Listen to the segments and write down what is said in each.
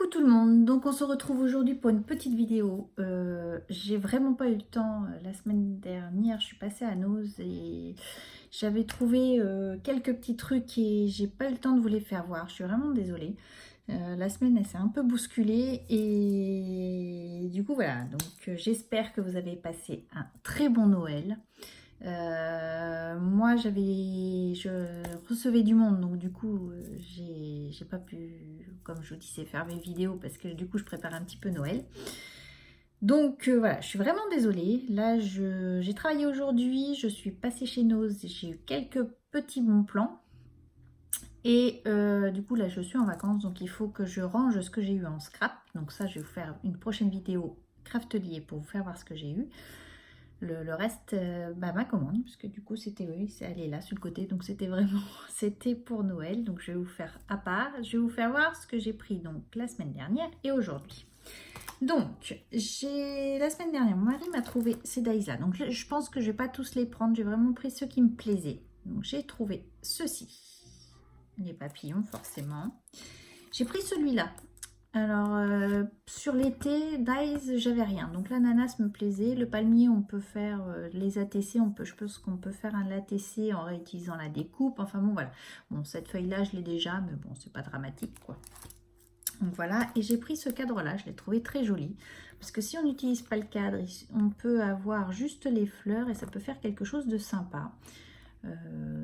Coucou tout le monde, donc on se retrouve aujourd'hui pour une petite vidéo. J'ai vraiment pas eu le temps, la semaine dernière je suis passée à Noz et j'avais trouvé quelques petits trucs et j'ai pas eu le temps de vous les faire voir, je suis vraiment désolée. La semaine elle s'est un peu bousculée et du coup voilà, donc j'espère que vous avez passé un très bon Noël. Moi je recevais du monde, donc du coup j'ai pas pu, comme je vous disais, faire mes vidéos parce que du coup je prépare un petit peu Noël. Donc voilà, je suis vraiment désolée. Là j'ai travaillé aujourd'hui, je suis passée chez Noz, j'ai eu quelques petits bons plans. Et du coup là je suis en vacances, donc il faut que je range ce que j'ai eu en scrap. Donc ça je vais vous faire une prochaine vidéo craftelier pour vous faire voir ce que j'ai eu. Le reste, ma commande, puisque du coup c'était, oui, elle est là sur le côté, donc c'était vraiment, c'était pour Noël. Donc je vais vous faire à part, je vais vous faire voir ce que j'ai pris donc la semaine dernière et aujourd'hui. Donc la semaine dernière, mon mari m'a trouvé ces dies-là, donc je pense que je vais pas tous les prendre, j'ai vraiment pris ceux qui me plaisaient. Donc j'ai trouvé ceci, les papillons forcément. J'ai pris celui-là. Alors, sur l'été, dies, j'avais rien. Donc, l'ananas me plaisait. Le palmier, on peut faire les ATC. Je pense qu'on peut faire un ATC en réutilisant la découpe. Enfin, bon, voilà. Bon, cette feuille-là, je l'ai déjà, mais bon, c'est pas dramatique, quoi. Donc, voilà. Et j'ai pris ce cadre-là. Je l'ai trouvé très joli. Parce que si on n'utilise pas le cadre, on peut avoir juste les fleurs et ça peut faire quelque chose de sympa.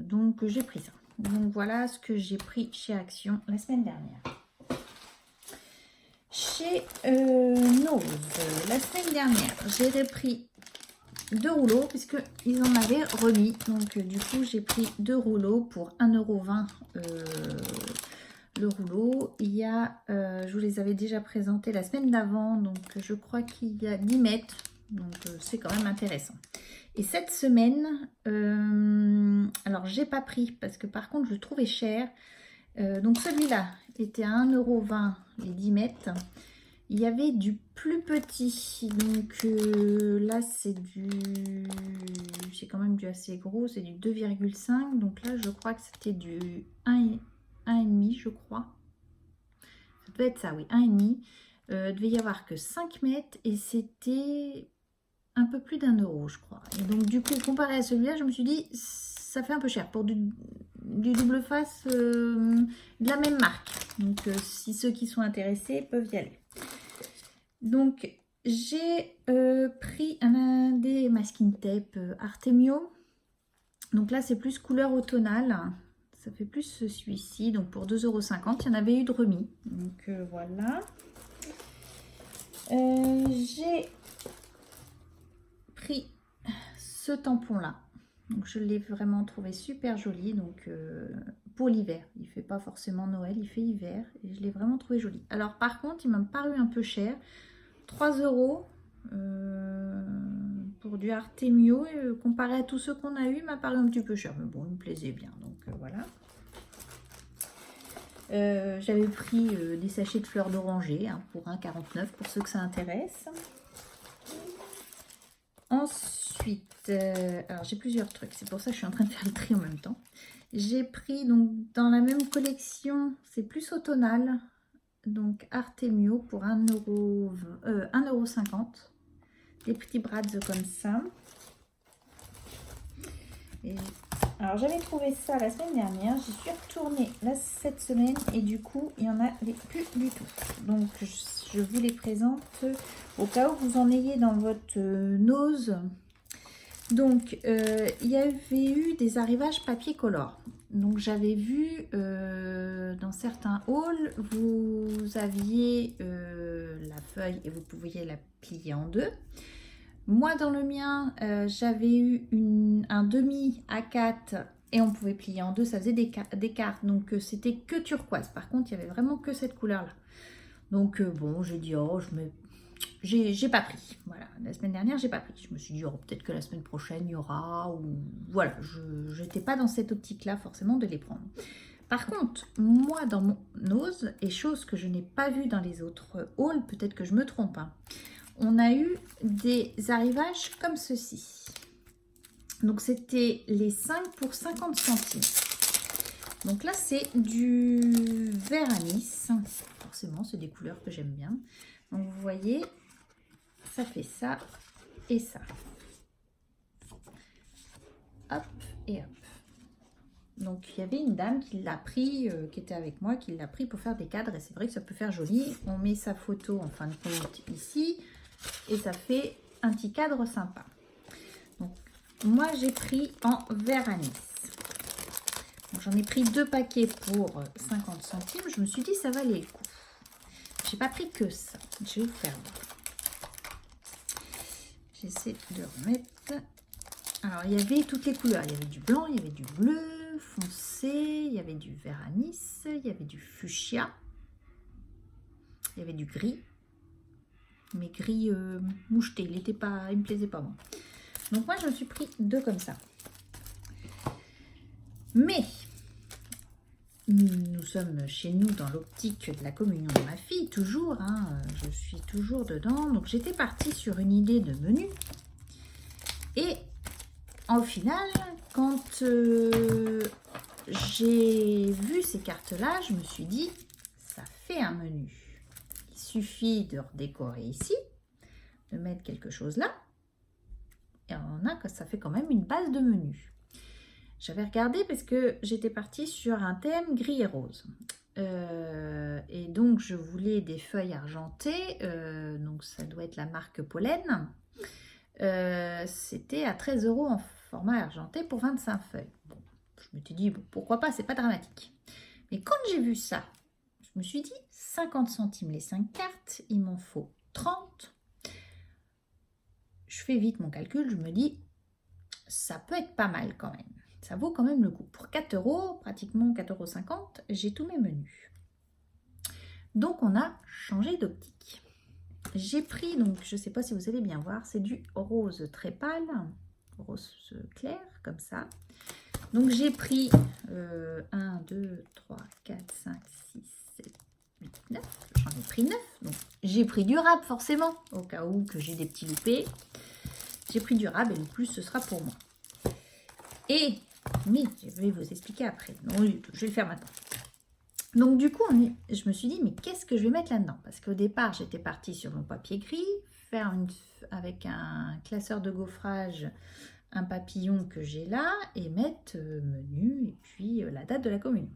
Donc, j'ai pris ça. Donc, voilà ce que j'ai pris chez Action la semaine dernière. Chez Noz, la semaine dernière, j'ai repris 2 rouleaux puisqu'ils en avaient remis. Donc du coup, j'ai pris 2 rouleaux pour 1,20 € le rouleau. Il y a, je vous les avais déjà présentés la semaine d'avant, donc je crois qu'il y a 10 mètres. Donc c'est quand même intéressant. Et cette semaine, alors j'ai pas pris parce que par contre je le trouvais cher. Donc celui-là était à 1,20 € les 10 mètres. Il y avait du plus petit. Donc là c'est quand même du assez gros, c'est du 2,5. Donc là je crois que c'était du 1,5 je crois. Ça devait être ça, oui, 1,5. Devait y avoir que 5 mètres et c'était un peu plus d'1 € je crois. Et donc du coup comparé à celui-là, je me suis dit ça fait un peu cher pour du double face de la même marque. Donc si ceux qui sont intéressés peuvent y aller. Donc j'ai pris un des masking tape Artemio. Donc là c'est plus couleur automnale. Ça fait plus celui-ci. Donc pour 2,50 €, il y en avait eu de remis. Donc voilà. J'ai pris ce tampon là. Donc je l'ai vraiment trouvé super joli. Donc pour l'hiver, il fait pas forcément Noël, il fait hiver et je l'ai vraiment trouvé joli. Alors par contre, il m'a paru un peu cher, 3 € pour du Artemio. Comparé à tous ceux qu'on a eu, il m'a paru un petit peu cher, mais bon, il me plaisait bien. Donc voilà. J'avais pris des sachets de fleurs d'oranger pour 1,49 € pour ceux que ça intéresse. Ensuite, alors j'ai plusieurs trucs, c'est pour ça que je suis en train de faire le tri en même temps. J'ai pris donc dans la même collection, c'est plus automnal, donc Artemio pour 1,50 €, des petits brads comme ça. Et, alors j'avais trouvé ça la semaine dernière, j'y suis retournée là cette semaine et du coup il n'y en avait plus du tout. Donc je vous les présente au cas où vous en ayez dans votre Noz. Donc il y avait eu des arrivages papier color. Donc j'avais vu dans certains hauls, vous aviez la feuille et vous pouviez la plier en deux. Moi dans le mien, j'avais eu un demi A4 et on pouvait plier en deux, ça faisait des cartes. Donc c'était que turquoise. Par contre, il y avait vraiment que cette couleur là. Donc bon, j'ai dit oh, j'ai pas pris. Voilà, la semaine dernière, j'ai pas pris. Je me suis dit, oh, peut-être que la semaine prochaine, il y aura. Ou voilà, je n'étais pas dans cette optique-là, forcément, de les prendre. Par contre, moi, dans mon Noz, et chose que je n'ai pas vue dans les autres hauls, peut-être que je me trompe, on a eu des arrivages comme ceci. Donc, c'était les 5 pour 50 centimes. Donc là, c'est du vert anis. Alors, forcément, c'est des couleurs que j'aime bien. Donc vous voyez, ça fait ça et ça. Hop et hop. Donc il y avait une dame qui l'a pris, qui était avec moi, qui l'a pris pour faire des cadres. Et c'est vrai que ça peut faire joli. On met sa photo en fin de compte ici. Et ça fait un petit cadre sympa. Donc moi j'ai pris en vert anis. J'en ai pris 2 paquets pour 50 centimes. Je me suis dit ça valait le coup. J'ai pas pris que ça. Je vais vous faire voir. J'essaie de remettre. Alors il y avait toutes les couleurs. Il y avait du blanc, il y avait du bleu foncé, il y avait du vert anis, il y avait du fuchsia, il y avait du gris. Mais gris moucheté, il me plaisait pas moi. Donc moi je me suis pris 2 comme ça. Mais nous sommes chez nous dans l'optique de la communion de ma fille, toujours, hein, je suis toujours dedans. Donc j'étais partie sur une idée de menu. Et au final, quand j'ai vu ces cartes-là, je me suis dit, ça fait un menu. Il suffit de redécorer ici, de mettre quelque chose là. Et on a que ça fait quand même une base de menu. J'avais regardé parce que j'étais partie sur un thème gris et rose. Et donc, je voulais des feuilles argentées. Donc, ça doit être la marque Pollen. C'était à 13 € en format argenté pour 25 feuilles. Bon, je m'étais dit, bon, pourquoi pas, c'est pas dramatique. Mais quand j'ai vu ça, je me suis dit, 50 centimes les 5 cartes, il m'en faut 30. Je fais vite mon calcul, je me dis, ça peut être pas mal quand même. Ça vaut quand même le coup. Pour 4 €, pratiquement 4,50 €, j'ai tous mes menus. Donc, on a changé d'optique. J'ai pris, donc je ne sais pas si vous allez bien voir, c'est du rose très pâle, rose clair, comme ça. Donc, j'ai pris 1, 2, 3, 4, 5, 6, 7, 8, 9. J'en ai pris 9. Donc, j'ai pris du rab, forcément, au cas où que j'ai des petits loupés. J'ai pris du rab et le plus, ce sera pour moi. Mais je vais vous expliquer après. Non, je vais le faire maintenant. Donc du coup, je me suis dit, mais qu'est-ce que je vais mettre là-dedans? Parce qu'au départ, j'étais partie sur mon papier gris, faire avec un classeur de gaufrage, un papillon que j'ai là, et mettre menu, et puis la date de la communion.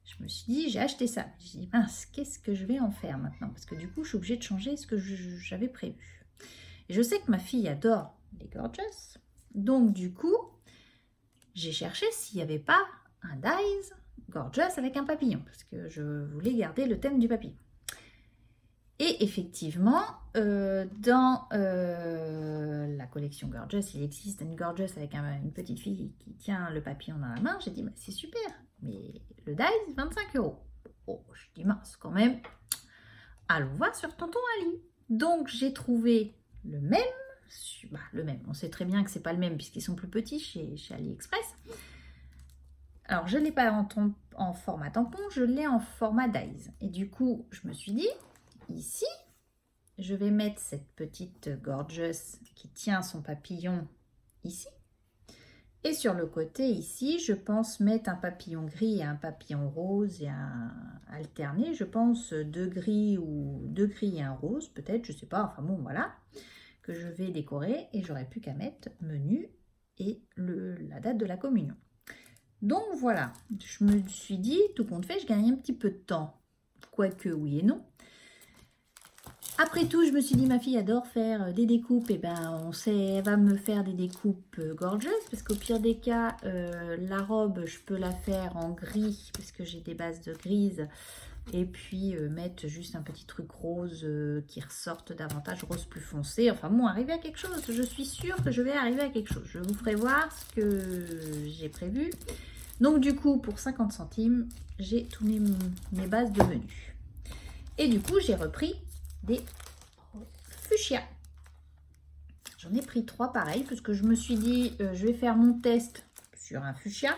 Je me suis dit, j'ai acheté ça. J'ai dit, mince, qu'est-ce que je vais en faire maintenant? Parce que du coup, je suis obligée de changer ce que j'avais prévu. Et je sais que ma fille adore les Gorgeous. Donc du coup, j'ai cherché s'il n'y avait pas un Dies Gorgeous avec un papillon, parce que je voulais garder le thème du papillon. Et effectivement, dans la collection Gorgeous, il existe une Gorgeous avec une petite fille qui tient le papillon dans la main. J'ai dit, bah, c'est super, mais le Dies, 25 €. Oh, je dis, mince, quand même, allons voir sur Tonton Ali. Donc, j'ai trouvé le même. Le même, on sait très bien que c'est pas le même puisqu'ils sont plus petits chez AliExpress. Alors je ne l'ai pas en format tampon, je l'ai en format Dies. Et du coup, je me suis dit, ici, je vais mettre cette petite Gorgeous qui tient son papillon ici. Et sur le côté ici, je pense mettre un papillon gris et un papillon rose et un alterné. Je pense 2 gris ou 2 gris et un rose, peut-être, je ne sais pas. Enfin bon, voilà. Que je vais décorer et j'aurais plus qu'à mettre menu et la date de la communion. Donc voilà, je me suis dit, tout compte fait, je gagne un petit peu de temps, quoique oui et non. Après tout, je me suis dit, ma fille adore faire des découpes, et ben on sait, elle va me faire des découpes gorgeous, parce qu'au pire des cas, la robe, je peux la faire en gris, parce que j'ai des bases de grise, et puis mettre juste un petit truc rose qui ressorte davantage, rose plus foncé. Enfin bon, arriver à quelque chose. Je suis sûre que je vais arriver à quelque chose. Je vous ferai voir ce que j'ai prévu. Donc du coup, pour 50 centimes, j'ai tous mes bases de menu. Et du coup, j'ai repris des fuchsia. J'en ai pris 3 pareils, parce que je me suis dit, je vais faire mon test sur un fuchsia,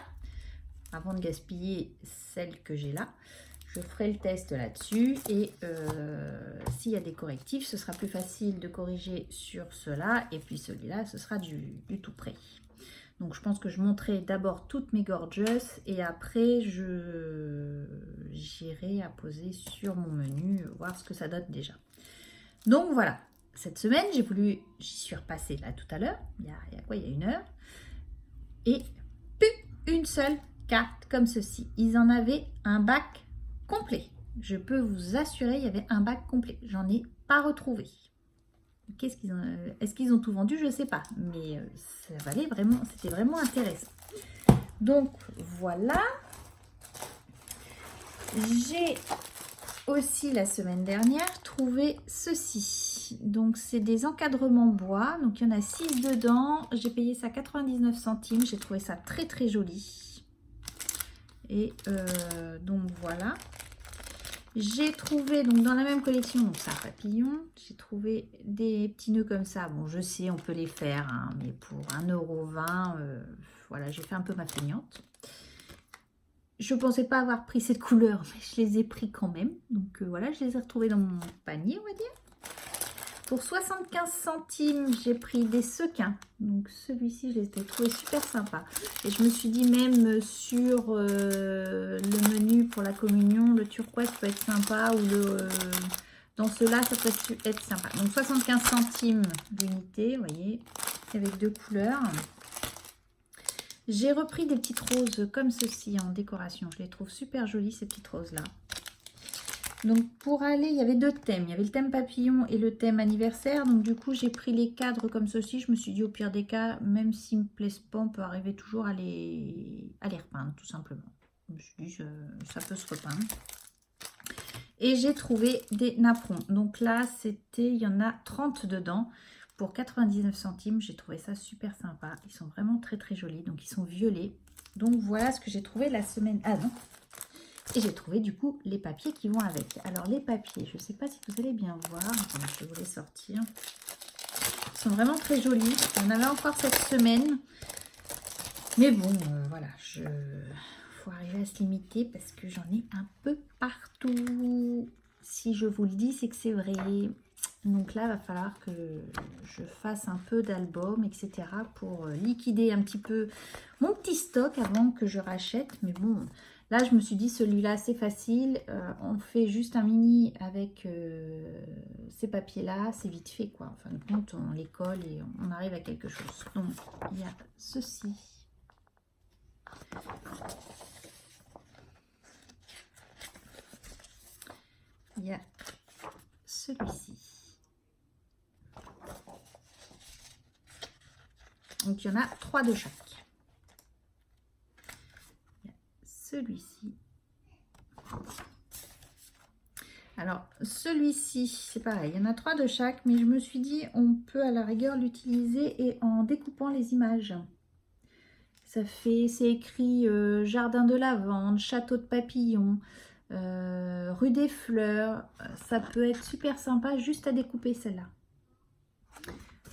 avant de gaspiller celle que j'ai là. Je ferai le test là-dessus et s'il y a des correctifs, ce sera plus facile de corriger sur cela. Et puis celui-là, ce sera du tout près. Donc je pense que je monterai d'abord toutes mes gorgeous et après j'irai à poser sur mon menu, voir ce que ça donne déjà. Donc voilà, cette semaine j'y suis repassée là tout à l'heure, il y a quoi, il y a 1 heure, et plus une seule carte comme ceci. Ils en avaient un bac complet. Je peux vous assurer, il y avait un bac complet. J'en ai pas retrouvé. Est-ce qu'ils ont tout vendu? Je ne sais pas, mais ça valait vraiment, c'était vraiment intéressant. Donc voilà. J'ai aussi la semaine dernière trouvé ceci. Donc c'est des encadrements bois. Donc il y en a 6 dedans. J'ai payé ça 99 centimes. J'ai trouvé ça très très joli. Et donc voilà. J'ai trouvé, donc dans la même collection, donc c'est un papillon, j'ai trouvé des petits nœuds comme ça. Bon, je sais, on peut les faire, hein, mais pour 1,20 €, voilà, j'ai fait un peu ma feignante. Je ne pensais pas avoir pris cette couleur, mais je les ai pris quand même. Donc voilà, je les ai retrouvés dans mon panier, on va dire. Pour 75 centimes, j'ai pris des sequins. Donc celui-ci, je les ai trouvés super sympas. Et je me suis dit même sur le menu pour la communion, le turquoise peut être sympa. Ou dans ceux-là, ça peut être sympa. Donc 75 centimes d'unité, vous voyez, avec 2 couleurs. J'ai repris des petites roses comme ceci en décoration. Je les trouve super jolies, ces petites roses-là. Donc pour aller, il y avait 2 thèmes. Il y avait le thème papillon et le thème anniversaire. Donc du coup, j'ai pris les cadres comme ceci. Je me suis dit au pire des cas, même s'ils ne me plaisent pas, on peut arriver toujours à les repeindre tout simplement. Je me suis dit, ça peut se repeindre. Et j'ai trouvé des napperons. Donc là, il y en a 30 dedans. Pour 99 centimes, j'ai trouvé ça super sympa. Ils sont vraiment très très jolis. Donc ils sont violets. Donc voilà ce que j'ai trouvé la semaine... Ah non. Et j'ai trouvé du coup les papiers qui vont avec. Alors les papiers, je ne sais pas si vous allez bien voir. Attendez, je vais vous les sortir. Ils sont vraiment très jolis. Il y en avait encore cette semaine. Mais bon, voilà. Il faut arriver à se limiter parce que j'en ai un peu partout. Si je vous le dis, c'est que c'est vrai. Donc là, il va falloir que je fasse un peu d'albums, etc. pour liquider un petit peu mon petit stock avant que je rachète. Mais bon... Là, je me suis dit, celui-là, c'est facile. On fait juste un mini avec ces papiers-là. C'est vite fait, quoi. En fin de compte, on les colle et on arrive à quelque chose. Donc, il y a ceci. Il y a celui-ci. Donc, il y en a 3 de chaque. Celui-ci. Alors, celui-ci, c'est pareil. Il y en a 3 de chaque, mais je me suis dit, on peut à la rigueur l'utiliser et en découpant les images. Ça fait, c'est écrit jardin de lavande, château de papillons, rue des fleurs. Ça peut être super sympa juste à découper celle-là.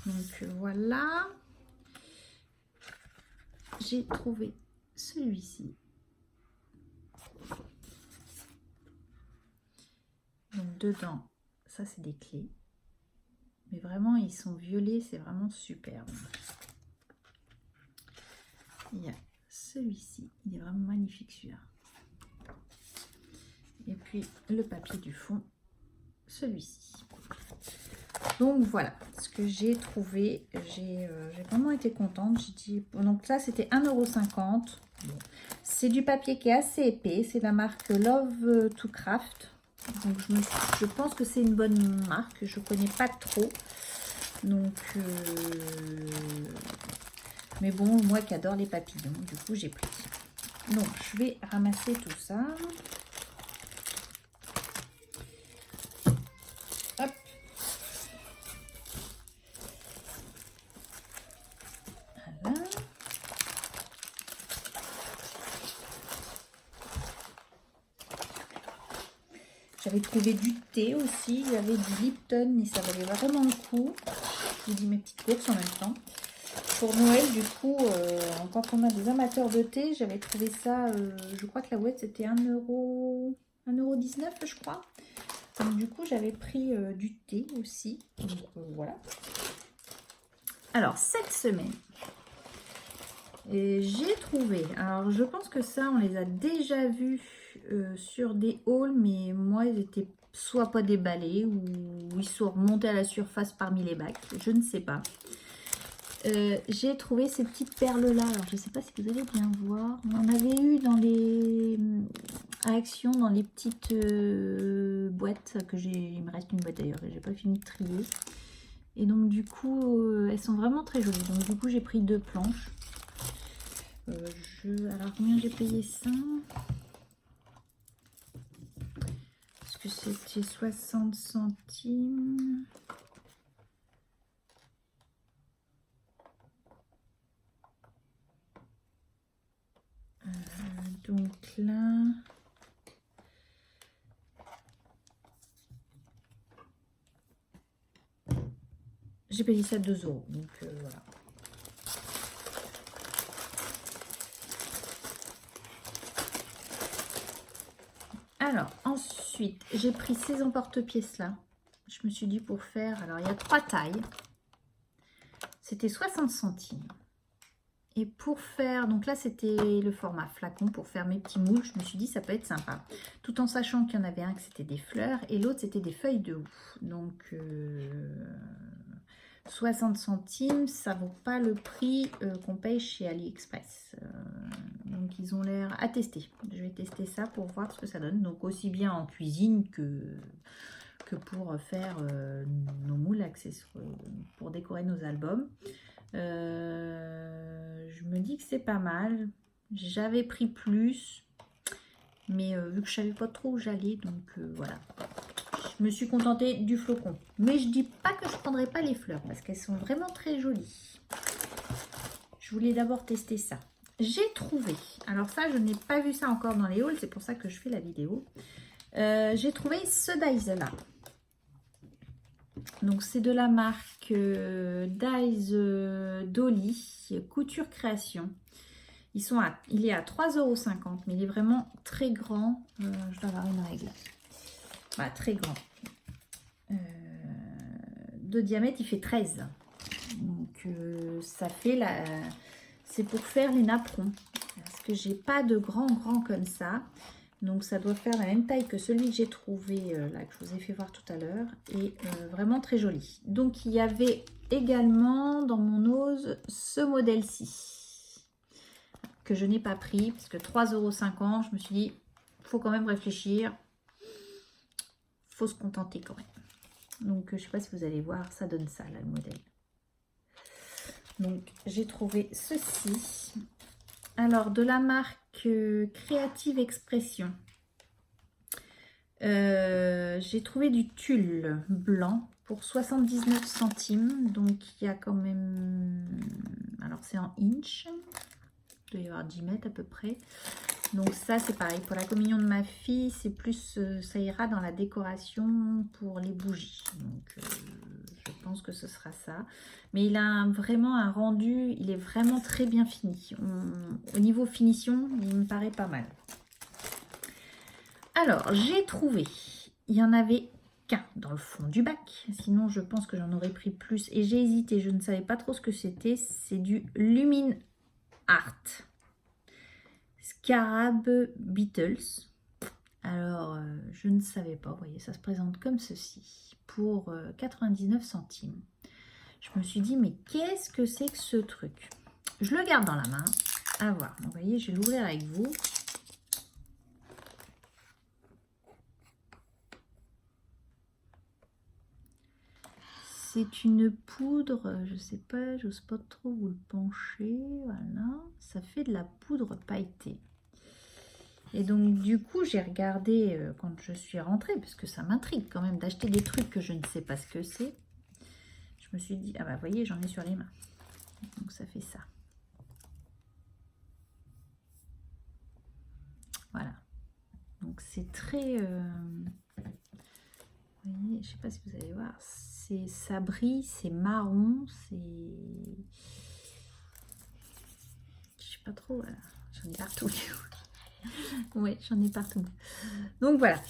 Donc voilà. J'ai trouvé celui-ci. Donc dedans, ça c'est des clés. Mais vraiment, ils sont violets, c'est vraiment superbe. Il y a celui-ci, il est vraiment magnifique celui-là. Et puis le papier du fond, celui-ci. Donc voilà ce que j'ai trouvé. J'ai vraiment été contente. J'ai dit, donc ça c'était 1,50 €. Bon. C'est du papier qui est assez épais. C'est la marque Love to Craft. Donc je pense que c'est une bonne marque. Je connais pas trop. Donc mais bon, moi qui adore les papillons, du coup j'ai pris. Donc je vais ramasser tout ça. Hop. Voilà. J'avais trouvé du thé aussi, il y avait du Lipton et ça valait vraiment le coup. Je vous dis mes petites courses en même temps. Pour Noël, du coup, quand on a des amateurs de thé, j'avais trouvé ça, je crois que la boîte c'était 1,19 €, je crois. Donc du coup, j'avais pris du thé aussi. Donc voilà. Alors, cette semaine, Et j'ai trouvé, alors je pense que ça on les a déjà vus sur des hauls, mais moi ils étaient soit pas déballés ou ils sont remontés à la surface parmi les bacs, je ne sais pas. J'ai trouvé ces petites perles là, alors je ne sais pas si vous allez bien voir, on en avait eu dans les actions, dans les petites boîtes que j'ai, il me reste une boîte d'ailleurs et j'ai pas fini de trier. Et donc du coup elles sont vraiment très jolies, donc du coup j'ai pris 2 planches. Alors combien j'ai payé ça? Parce que c'était 60 centimes. Donc là... J'ai payé ça 2 €. Donc voilà. Alors, ensuite, j'ai pris ces emporte-pièces là. Je me suis dit pour faire... Alors, il y a 3 tailles. C'était 60 centimes. Et pour faire... Donc là, c'était le format flacon pour faire mes petits moules. Je me suis dit, ça peut être sympa. Tout en sachant qu'il y en avait un que c'était des fleurs et l'autre, c'était des feuilles de houx. Donc... 60 centimes, ça vaut pas le prix qu'on paye chez AliExpress. Donc ils ont l'air à tester. Je vais tester ça pour voir ce que ça donne. Donc aussi bien en cuisine que pour faire nos moules accessoires, pour décorer nos albums. Je me dis que c'est pas mal. J'avais pris plus, mais vu que je savais pas trop où j'allais, donc voilà. Je me suis contentée du flocon. Mais je dis pas que je prendrai pas les fleurs parce qu'elles sont vraiment très jolies. Je voulais d'abord tester ça. J'ai trouvé, alors ça je n'ai pas vu ça encore dans les hauls, c'est pour ça que je fais la vidéo. J'ai trouvé ce dies là. Donc c'est de la marque Dies Dolly, Couture Création. Il est à 3,50 €, mais il est vraiment très grand. Je dois avoir une règle. Voilà, très grand. De diamètre, il fait 13. Donc ça fait la... C'est pour faire les napperons. Parce que j'ai pas de grand comme ça. Donc ça doit faire la même taille que celui que j'ai trouvé là, que je vous ai fait voir tout à l'heure. Et vraiment très joli. Donc il y avait également dans mon ose ce modèle-ci. Que je n'ai pas pris. Parce que 3,50 €, je me suis dit, faut quand même réfléchir. Faut se contenter quand même. Donc, je ne sais pas si vous allez voir, ça donne ça, là, le modèle. Donc, j'ai trouvé ceci. Alors, de la marque Creative Expression. J'ai trouvé du tulle blanc pour 79 centimes. Donc, il y a quand même... Alors, c'est en inch. Il doit y avoir 10 mètres à peu près. Donc ça c'est pareil, pour la communion de ma fille, c'est plus, ça ira dans la décoration pour les bougies. Donc je pense que ce sera ça. Mais il a vraiment un rendu, il est vraiment très bien fini. Au niveau finition, il me paraît pas mal. Alors j'ai trouvé, il y en avait qu'un dans le fond du bac. Sinon je pense que j'en aurais pris plus. Et j'ai hésité, je ne savais pas trop ce que c'était. C'est du Lumine Art. Scarab Beetles. Alors, je ne savais pas. Vous voyez, ça se présente comme ceci. Pour 99 centimes. Je me suis dit, mais qu'est-ce que c'est que ce truc? Je le garde dans la main. À voir. Vous voyez, je vais l'ouvrir avec vous. C'est une poudre, je sais pas, j'ose pas trop vous le pencher. Voilà, ça fait de la poudre pailletée. Et donc du coup j'ai regardé quand je suis rentrée, parce que ça m'intrigue quand même d'acheter des trucs que je ne sais pas ce que c'est. Je me suis dit, ah bah vous voyez, j'en ai sur les mains. Donc ça fait ça. Voilà. Donc c'est très... vous voyez, je sais pas si vous allez voir, ça brille, c'est marron, c'est... Je sais pas trop, voilà. J'en ai partout. Ouais, j'en ai partout. Donc voilà.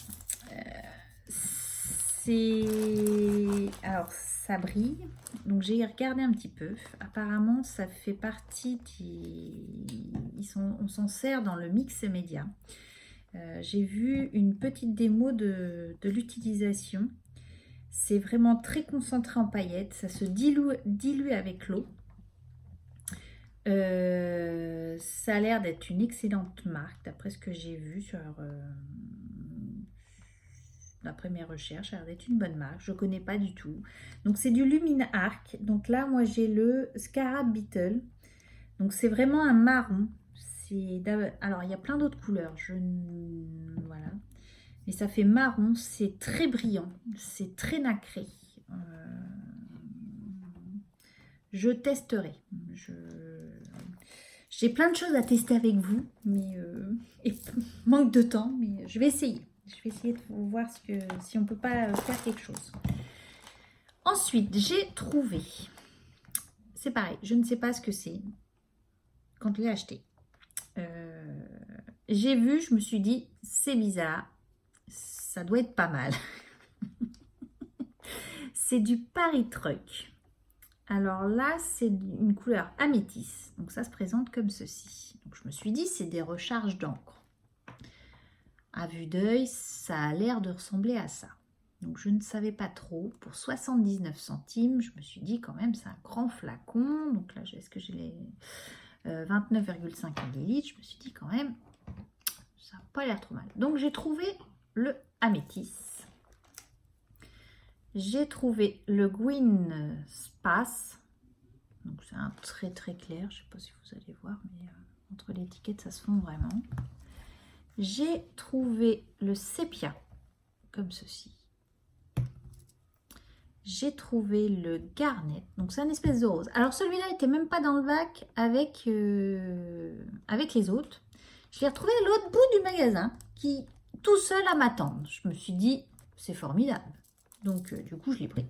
Alors ça brille. Donc j'ai regardé un petit peu. Apparemment, ça fait partie on s'en sert dans le mix média. J'ai vu une petite démo de l'utilisation. C'est vraiment très concentré en paillettes. Ça se dilue avec l'eau. Ça a l'air d'être une excellente marque, d'après ce que j'ai vu sur d'après mes recherches. Ça a l'air d'être une bonne marque. Je ne connais pas du tout. Donc c'est du Lumine Arc. Donc là, moi j'ai le Scarab Beetle. Donc c'est vraiment un marron. Alors il y a plein d'autres couleurs. Voilà. Mais ça fait marron. C'est très brillant. C'est très nacré. Je testerai. J'ai plein de choses à tester avec vous, mais manque de temps, mais je vais essayer. Je vais essayer de voir si on ne peut pas faire quelque chose. Ensuite, j'ai trouvé, c'est pareil, je ne sais pas ce que c'est quand je l'ai acheté. J'ai vu, je me suis dit, c'est bizarre, ça doit être pas mal. C'est du Paris Truck. Alors là, c'est une couleur améthyste. Donc ça se présente comme ceci. Donc je me suis dit, c'est des recharges d'encre. À vue d'œil, ça a l'air de ressembler à ça. Donc je ne savais pas trop. Pour 79 centimes, je me suis dit quand même, c'est un grand flacon. Donc là, est-ce que j'ai les 29,5 ml? Je me suis dit quand même, ça n'a pas l'air trop mal. Donc j'ai trouvé le améthyste. J'ai trouvé le Green Space. Donc c'est un très très clair. Je ne sais pas si vous allez voir, mais entre l'étiquette, ça se fond vraiment. J'ai trouvé le Sépia, comme ceci. J'ai trouvé le Garnet. Donc c'est un espèce de rose. Alors celui-là n'était même pas dans le bac avec les autres. Je l'ai retrouvé à l'autre bout du magasin, qui tout seul à m'attendre. Je me suis dit, c'est formidable. Donc, du coup, je l'ai pris.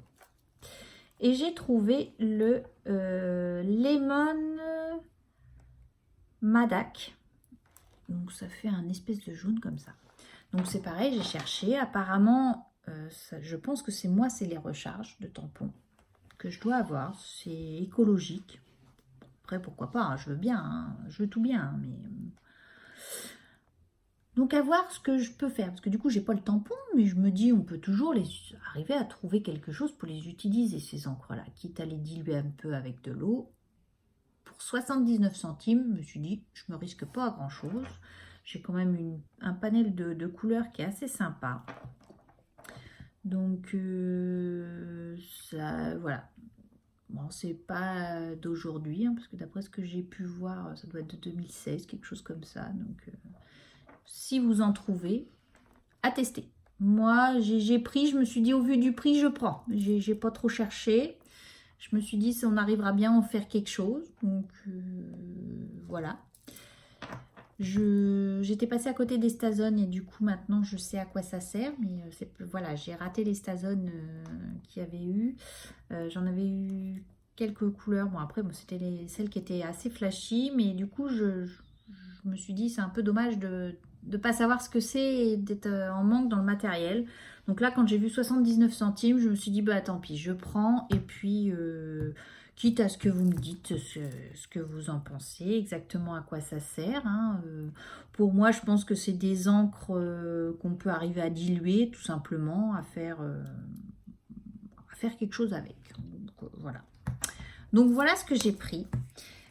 Et j'ai trouvé le Lemon Madak. Donc, ça fait un espèce de jaune comme ça. Donc, c'est pareil, j'ai cherché. Apparemment, je pense que c'est les recharges de tampons que je dois avoir. C'est écologique. Après, pourquoi pas, hein, je veux bien, hein, je veux tout bien, hein, mais... Donc à voir ce que je peux faire, parce que du coup j'ai pas le tampon, mais je me dis on peut toujours arriver à trouver quelque chose pour les utiliser ces encres là, quitte à les diluer un peu avec de l'eau. Pour 79 centimes, je me suis dit je me risque pas à grand chose. J'ai quand même un panel de couleurs qui est assez sympa. Donc ça, voilà. Bon, c'est pas d'aujourd'hui, hein, parce que d'après ce que j'ai pu voir, ça doit être de 2016, quelque chose comme ça. Donc si vous en trouvez, à tester. Moi, j'ai pris, je me suis dit, au vu du prix, je prends. J'ai pas trop cherché. Je me suis dit, si on arrivera bien à en faire quelque chose. Donc, voilà. J'étais passée à côté des Stazones et du coup, maintenant, je sais à quoi ça sert. Mais voilà, j'ai raté les Stazones qu'il y avait eu. J'en avais eu quelques couleurs. Bon, après, bon, c'était celles qui étaient assez flashy. Mais du coup, je me suis dit, c'est un peu dommage de ne pas savoir ce que c'est et d'être en manque dans le matériel. Donc là, quand j'ai vu 79 centimes, je me suis dit, bah tant pis, je prends. Et puis, quitte à ce que vous me dites ce que vous en pensez, exactement à quoi ça sert. Hein. Pour moi, je pense que c'est des encres qu'on peut arriver à diluer, tout simplement, à faire quelque chose avec. Donc, voilà. Donc, voilà ce que j'ai pris.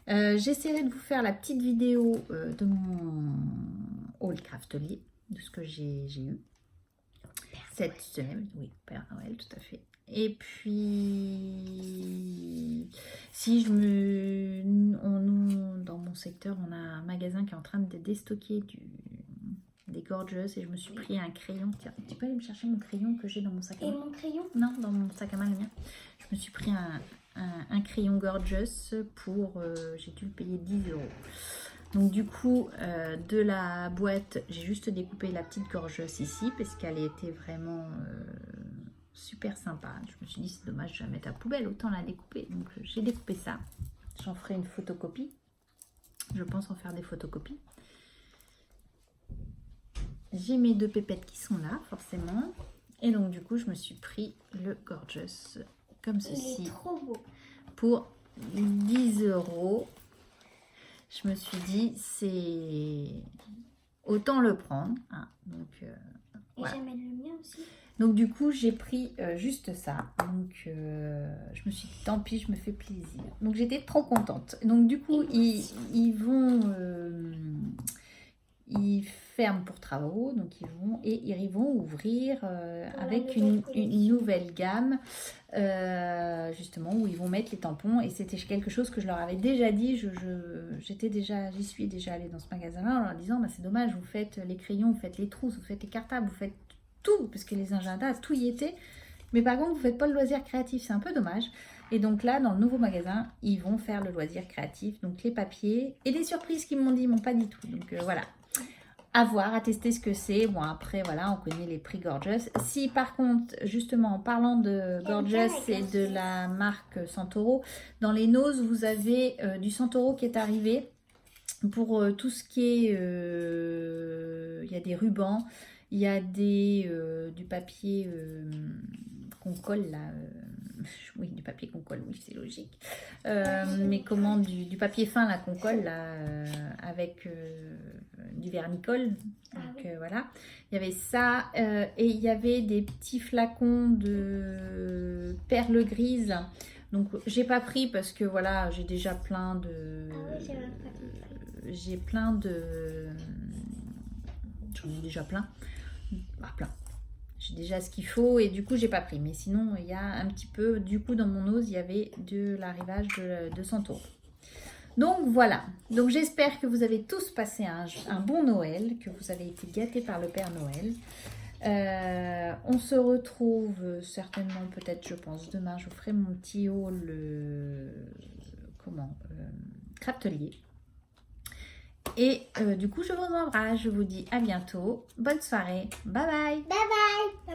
J'essaierai de vous faire la petite vidéo de mon haul Craftelier, de ce que j'ai eu cette semaine. Oui, Père Noël, tout à fait. Et puis, si dans mon secteur, on a un magasin qui est en train de déstocker des Gorgeous et je me suis pris un crayon. Tiens, tu peux aller me chercher mon crayon que j'ai dans mon sac à main? Et mon crayon? Non, dans mon sac à main, le mien. Je me suis pris un crayon Gorgeous pour, j'ai dû le payer 10 €. Donc du coup, de la boîte, j'ai juste découpé la petite Gorgeous ici parce qu'elle était vraiment super sympa. Je me suis dit, c'est dommage, je vais la mettre à la poubelle, autant la découper. Donc j'ai découpé ça. J'en ferai une photocopie. Je pense en faire des photocopies. J'ai mes deux pépettes qui sont là, forcément. Et donc du coup, je me suis pris le Gorgeous comme Il ceci. est trop beau. Pour 10 €. Je me suis dit, c'est autant le prendre. Hein. Donc, Et voilà. j'amène le mien aussi. Donc du coup, j'ai pris juste ça. Donc je me suis dit, tant pis, je me fais plaisir. Donc j'étais trop contente. Donc du coup, ils ferment pour travaux. Donc ils vont ouvrir avec une nouvelle gamme. Justement où ils vont mettre les tampons, et c'était quelque chose que je leur avais déjà dit. J'y suis déjà allée dans ce magasin-là en leur disant, bah, c'est dommage, vous faites les crayons, vous faites les trousses, vous faites les cartables, vous faites tout, parce que les agendas, tout y était, mais par contre vous faites pas le loisir créatif, c'est un peu dommage. Et donc là, dans le nouveau magasin, ils vont faire le loisir créatif, donc les papiers et des surprises qu'ils m'ont dit, ils m'ont pas dit tout. Donc voilà, à voir, à tester ce que c'est. Bon, après, voilà, on connaît les prix Gorgeous. Si par contre, justement, en parlant de Gorgeous et de la marque Santoro, dans les noses, vous avez du Santoro qui est arrivé pour tout ce qui est... il y a des rubans, il y a du papier qu'on colle là... oui, du papier qu'on colle, oui, c'est logique. Mais comment, du papier fin là qu'on colle là, avec du vernicole. Donc voilà, il y avait ça. Et il y avait des petits flacons de perles grises. Donc j'ai pas pris parce que voilà, j'ai déjà plein de... j'ai plein de... J'en ai déjà plein. Bah, plein. J'ai déjà ce qu'il faut et du coup j'ai pas pris. Mais sinon il y a un petit peu, du coup dans mon ose il y avait de l'arrivage de Santoro. Donc voilà, donc j'espère que vous avez tous passé un bon Noël, que vous avez été gâtés par le Père Noël. On se retrouve certainement, peut-être je pense demain, je vous ferai mon petit haul craftelier. Et du coup je vous embrasse, je vous dis à bientôt, bonne soirée, bye bye. Bye bye.